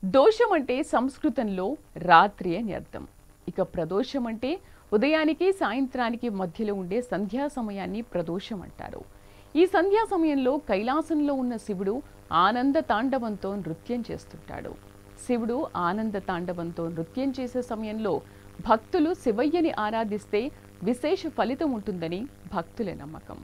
దోషం అంటే సంస్కృతంలో రాత్రి అని అర్థం. ఇక ప్రదోషం అంటే ఉదయానికి సాయంత్రానికి మధ్యలో ఉండే సంధ్యా సమయాన్ని ప్రదోషం అంటారు. ఈ సంధ్యా సమయంలో కైలాసంలో ఉన్న శివుడు ఆనంద తాండవంతో నృత్యం చేస్తుంటాడు. శివుడు ఆనంద తాండవంతో నృత్యం చేసే సమయంలో భక్తులు శివయ్యని ఆరాధిస్తే విశేష ఫలితం ఉంటుందని భక్తుల నమ్మకం.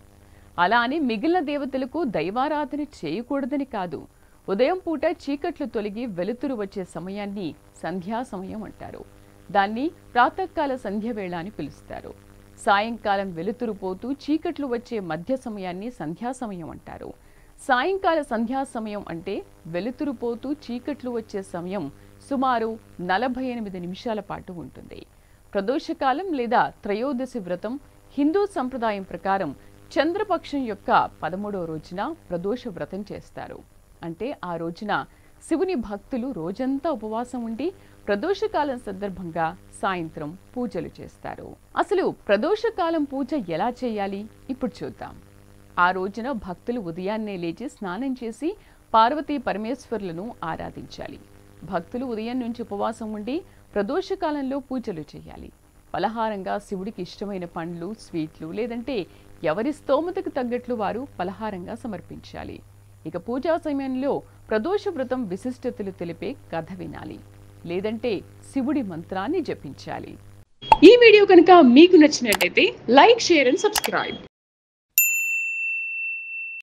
అలా అని మిగిలిన దేవతలకు దైవారాధన చేయకూడదని కాదు. ఉదయం పూట చీకట్లు తొలగి వెలుతురు వచ్చే సమయాన్ని సంధ్యా సమయం అంటారు. దాన్ని ప్రాతకాల సంధ్య వేళ అని పిలుస్తారు. సాయంకాలం వెలుతురు పోతూ చీకట్లు వచ్చే మధ్య సమయాన్ని సంధ్యా సమయం అంటారు. సాయంకాల సంధ్యా సమయం అంటే వెలుతురు పోతూ చీకట్లు వచ్చే సమయం సుమారు 48 నిమిషాల పాటు ఉంటుంది. ప్రదోషకాలం లేదా త్రయోదశి వ్రతం హిందూ సంప్రదాయం ప్రకారం చంద్రపక్షం యొక్క 13వ రోజున ప్రదోష వ్రతం చేస్తారు. అంటే ఆ రోజున శివుని భక్తులు రోజంతా ఉపవాసం ఉండి ప్రదోషకాలం సందర్భంగా సాయంత్రం పూజలు చేస్తారు. అసలు ప్రదోషకాలం పూజ ఎలా చేయాలి ఇప్పుడు చూద్దాం. ఆ రోజున భక్తులు ఉదయాన్నే లేచి స్నానం చేసి పార్వతీ పరమేశ్వరులను ఆరాధించాలి. భక్తులు ఉదయం నుంచి ఉపవాసం ఉండి ప్రదోషకాలంలో పూజలు చేయాలి. పలహారంగా శివుడికి ఇష్టమైన పండ్లు, స్వీట్లు లేదంటే ఎవరి స్తోమతకు తగ్గట్లు వారు పలహారంగా సమర్పించాలి. ఇక పూజా సమయంలో ప్రదోష వ్రతం విశిష్టతలు తెలిపే కథ వినాలి, లేదంటే శివుడి మంత్రాన్ని జపించాలి. ఈ వీడియో కనుక మీకు నచ్చినట్లయితే లైక్, షేర్ అండ్ సబ్స్క్రైబ్.